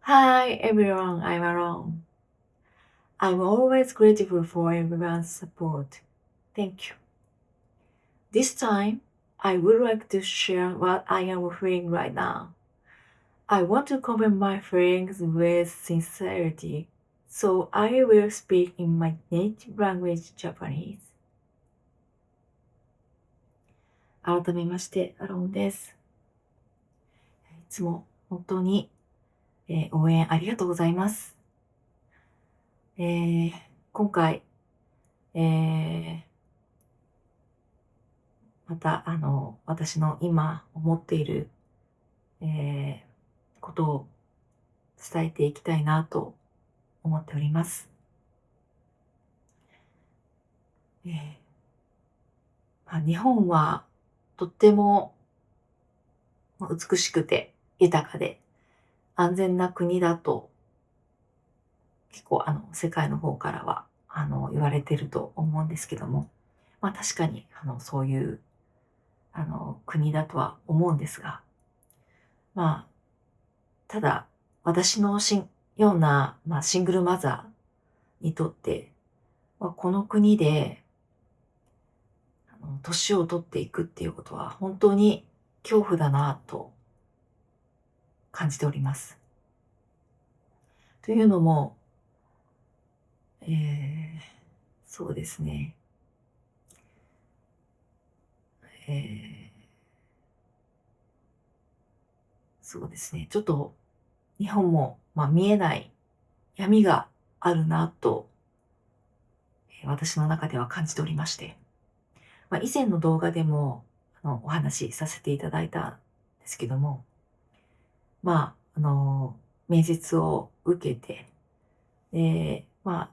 Hi everyone, I'm Aaron. I'm always grateful for everyone's support. Thank you. This time, I would like to share what I am feeling right now. I want to convey my feelings with sincerity, so I will speak in my native language, Japanese. 改めまして、アロンです。いつも本当に、応援ありがとうございます。今回、えーまた、私の今思っている、ことを伝えていきたいなと思っております。日本はとっても美しくて豊かで安全な国だと結構世界の方からは言われてると思うんですけども、確かにそういう国だとは思うんですが、まあただ私のような、シングルマザーにとって、この国で年を取っていくっていうことは本当に恐怖だなと感じております。というのも、えーそうですね、えーそうですね、ちょっと日本も、見えない闇があるなと、私の中では感じておりまして、以前の動画でもお話しさせていただいたんですけども、面接を受けて、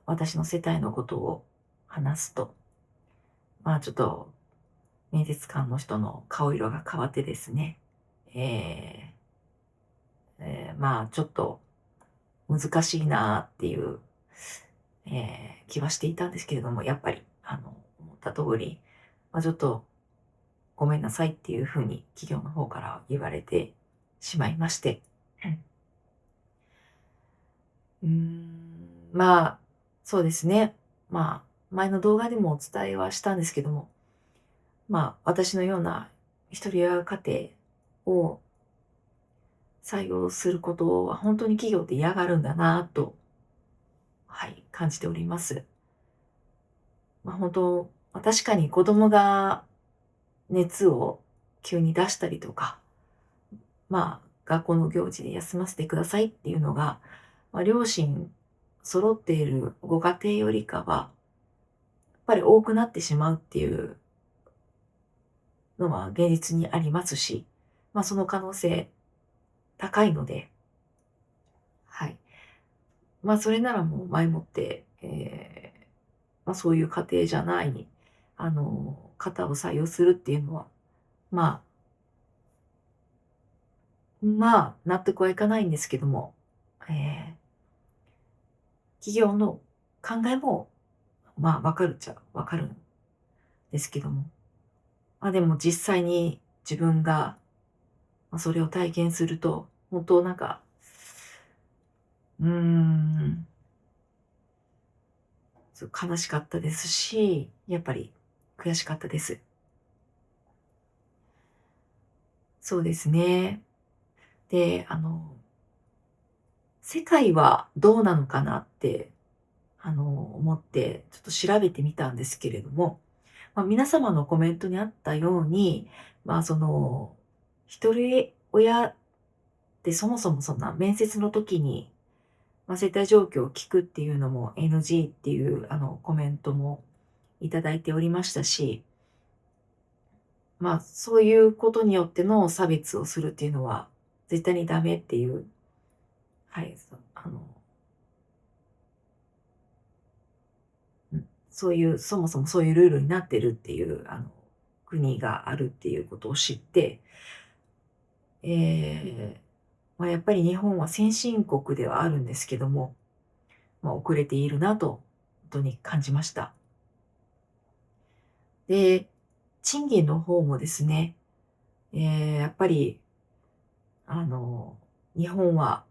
私の世帯のことを話すと、ちょっと面接官の人の顔色が変わってですね、えちょっと難しいなっていう、気はしていたんですけれども、やっぱり、思った通り、ちょっとごめんなさいっていうふうに企業の方から言われてしまいまして、そうですね。前の動画でもお伝えはしたんですけども、私のような一人親家庭を採用することは本当に企業って嫌がるんだなと、はい、感じております。本当、確かに子供が熱を急に出したりとか、学校の行事で休ませてくださいっていうのが、両親揃っているご家庭よりかは、やっぱり多くなってしまうっていうのは現実にありますし、その可能性高いので、はい。それならもう前もって、そういう家庭じゃない、方を採用するっていうのは、ま納得はいかないんですけども、え企業の考えも、わかるっちゃわかるんですけども、でも実際に自分が、それを体験すると、本当なんか、うーん、悲しかったですし、やっぱり悔しかったです。そうですね。で、世界はどうなのかなって、思って、ちょっと調べてみたんですけれども、皆様のコメントにあったように、一人親ってそもそもそんな面接の時に、生態状況を聞くっていうのも NG っていうコメントもいただいておりましたし、そういうことによっての差別をするっていうのは絶対にダメっていう、はい、そういう、そもそもそういうルールになってるっていう、国があるっていうことを知って、やっぱり日本は先進国ではあるんですけども、遅れているなと、本当に感じました。で、賃金の方もですね、やっぱり、あの、日本は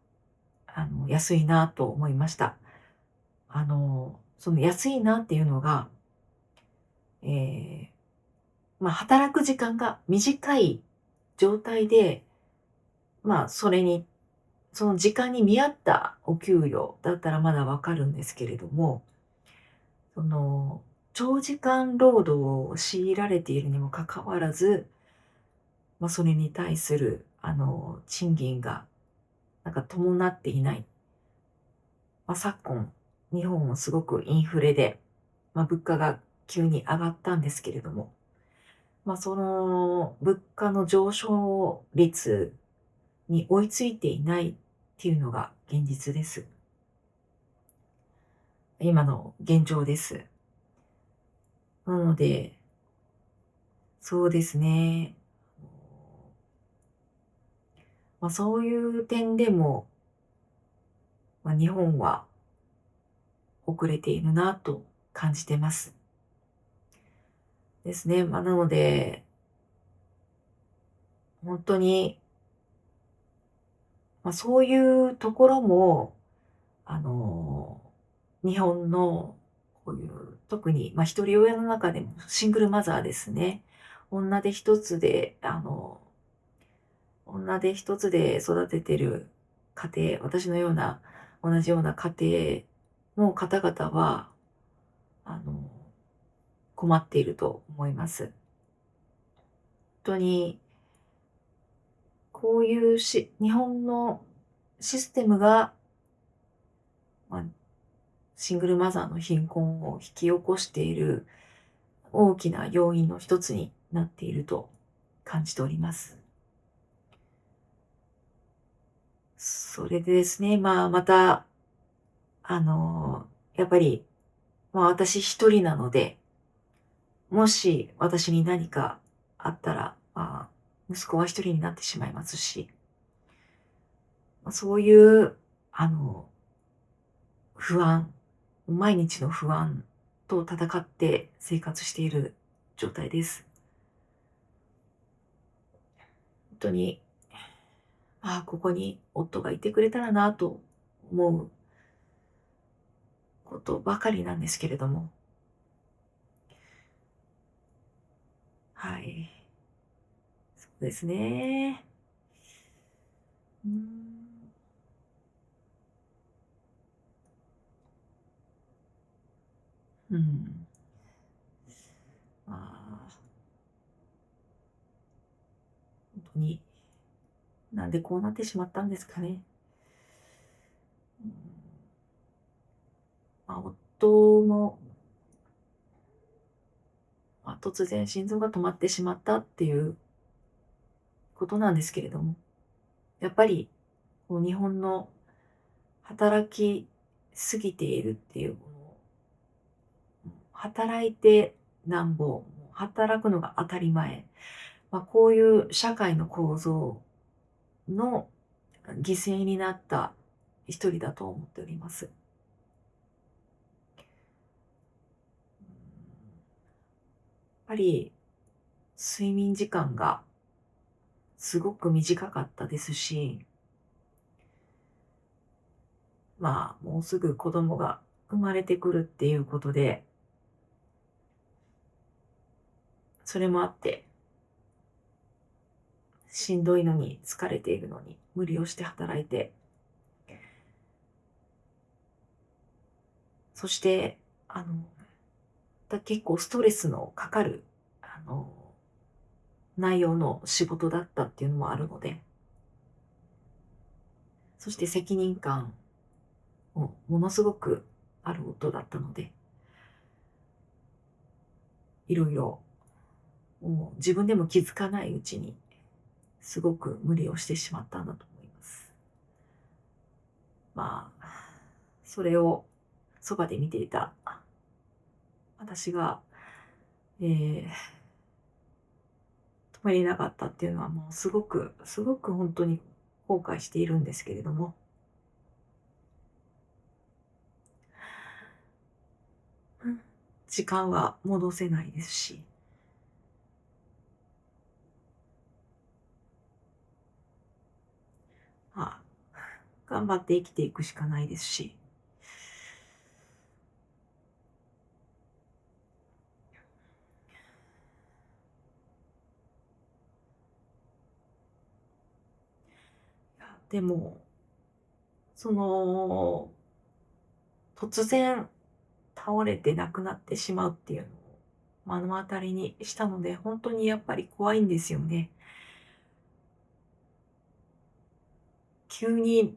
安いなと思いました。その安いなっていうのが、え働く時間が短い状態で、その時間に見合ったお給料だったらまだわかるんですけれども、その、長時間労働を強いられているにもかかわらず、それに対する、賃金が、伴っていない。昨今、日本もすごくインフレで、物価が急に上がったんですけれども、その物価の上昇率に追いついていないっていうのが現実です。今の現状です。なので、そうですね。そういう点でも、日本は遅れているなと感じてます。ですね。なので、本当に、そういうところも、あの、日本のこういう、特に、一人親の中でもシングルマザーですね。女手一つで、女手一つで育ててる家庭、私のような、同じような家庭の方々は、あの、困っていると思います。本当に、こういう日本のシステムが、まあ、シングルマザーの貧困を引き起こしている大きな要因の一つになっていると感じております。それでですね、また、あの、やっぱり、私一人なので、もし私に何かあったら、息子は一人になってしまいますし、そういう、あの、不安、毎日の不安と戦って生活している状態です。本当に、ここに夫がいてくれたらなと思うことばかりなんですけれども、はい。そうですね。うーん。うん。まあ、本当に、なんでこうなってしまったんですかね。うん、夫も、突然心臓が止まってしまったっていうことなんですけれども、やっぱり、こう日本の働きすぎているっていう働いてなんぼ、働くのが当たり前。こういう社会の構造の犠牲になった一人だと思っております。やっぱり睡眠時間がすごく短かったですし、もうすぐ子供が生まれてくるっていうことで、それもあって、しんどいのに疲れているのに無理をして働いて、そして、あの、結構ストレスのかかる、あの、内容の仕事だったっていうのもあるので、そして責任感もものすごくある夫だったので、いろいろ、もう自分でも気づかないうちに、すごく無理をしてしまったんだと思います。それをそばで見ていた私が、止めれなかったっていうのはもうすごく、すごく本当に後悔しているんですけれども、時間は戻せないですし、まあ、頑張って生きていくしかないですし。でも、その、突然倒れて亡くなってしまうっていうのを目の当たりにしたので、本当にやっぱり怖いんですよね。急に、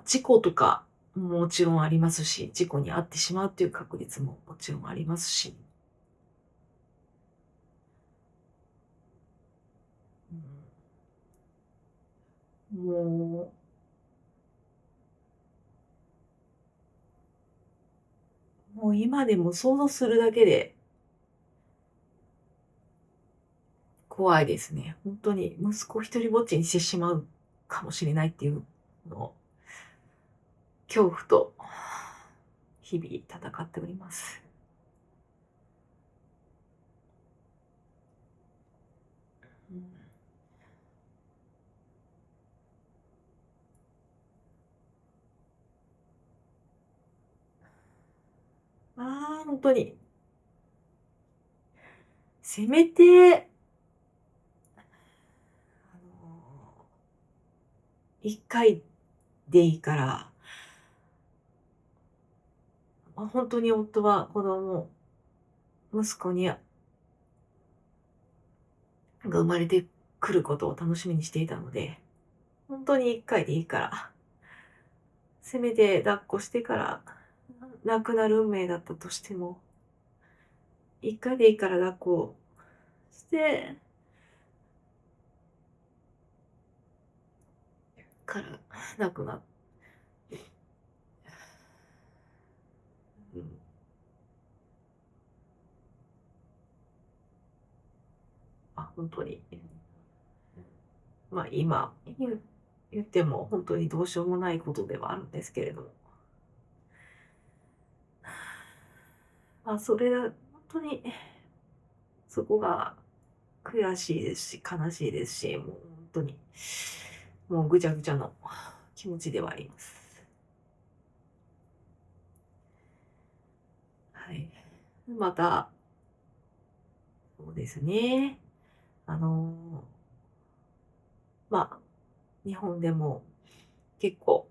事故とかももちろんありますし、事故に遭ってしまうっていう確率ももちろんありますし。ももう今でも想像するだけで怖いですね。本当に息子一人ぼっちにしてしまうかもしれないっていうの恐怖と日々戦っております。うん、本当に、せめて、一回でいいから、本当に夫は息子が生まれてくることを楽しみにしていたので、本当に一回でいいから、せめて抱っこしてから亡くなる運命だったとしても、一回でいいから抱っこして、から亡くなっ、うん、本当に、今言っても本当にどうしようもないことではあるんですけれども、それは本当にそこが悔しいですし、悲しいですし、もう本当に、もうぐちゃぐちゃの気持ちではあります。はい。また、そうですね。あの、まあ、日本でも結構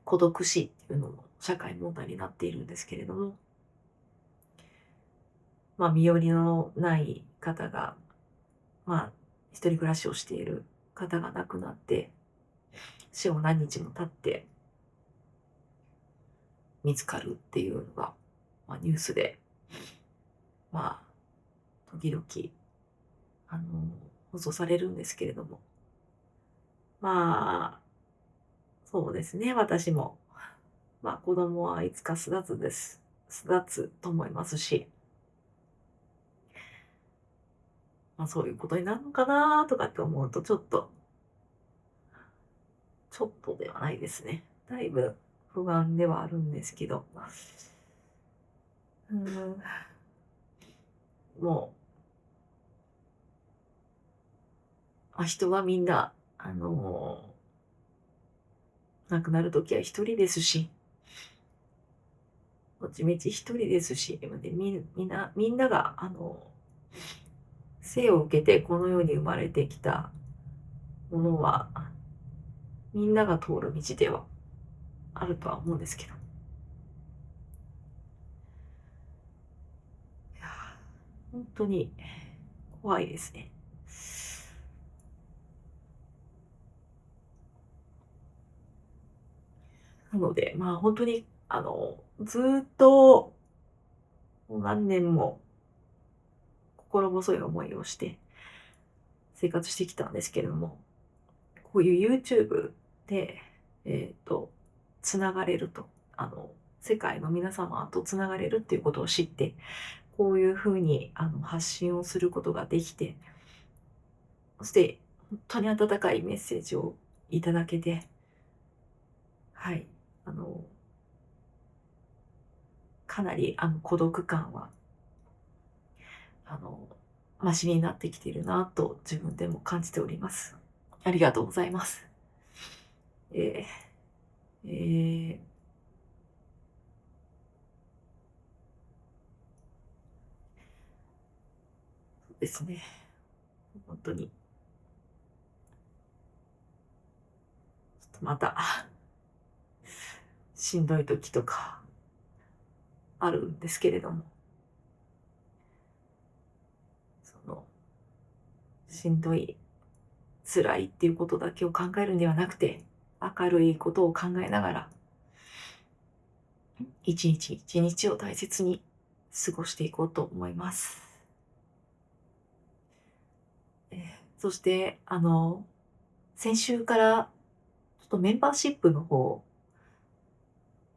孤独死っていうのも社会問題になっているんですけれども、身寄りのない方が、一人暮らしをしている方が亡くなって、死後何日も経って見つかるっていうのが、ニュースで、ま時々、あの、放送されるんですけれども、まあ、そうですね、私も、子供はいつか巣立つと思いますし、そういうことになるのかなとかって思うと、ちょっとではないですね。だいぶ不安ではあるんですけど、うん、もう、人はみんな、亡くなるときは一人ですし、どっちみち一人ですし、でみんなが、生を受けてこの世に生まれてきたものは、みんなが通る道ではあるとは思うんですけど。いや本当に怖いですね。なので、本当に、ずっと何年も心細い思いをして生活してきたんですけれども、こういう YouTube で、つながれると、世界の皆様とつながれるっていうことを知って、こういうふうに発信をすることができて、そして本当に温かいメッセージをいただけて、はい、あの、かなり孤独感は、あの、マシになってきているなと自分でも感じております。ありがとうございます。そうですね。本当に。ちょっとまた、しんどい時とか、あるんですけれども、しんどい、辛いっていうことだけを考えるんではなくて、明るいことを考えながら、一日一日を大切に過ごしていこうと思います。そして、先週からちょっとメンバーシップの方を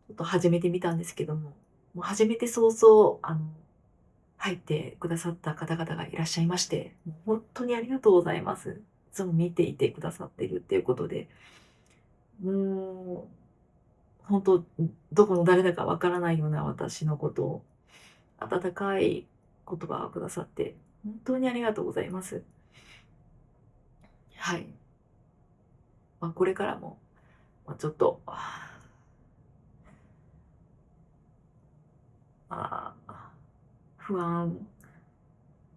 ちょっと始めてみたんですけども、もう始めて早々、入ってくださった方々がいらっしゃいまして、もう本当にありがとうございます。いつも見ていてくださっているっていうことで、もう、本当、どこの誰だかわからないような私のことを、温かい言葉をくださって、本当にありがとうございます。はい。これからも、ちょっと、不安、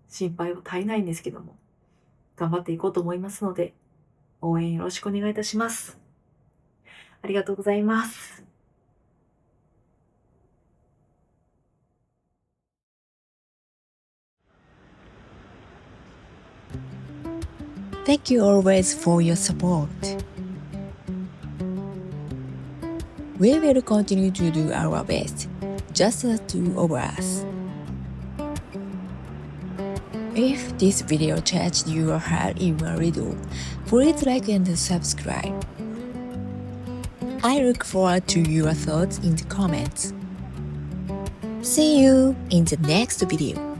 心配は絶えないんですけども、頑張っていこうと思いますので、応援よろしくお願いいたします。ありがとうございます。Thank you always for your support. We will continue to do our best, just the two of us. If this video touched your heart even a little, please like and subscribe. I look forward to your thoughts in the comments. See you in the next video.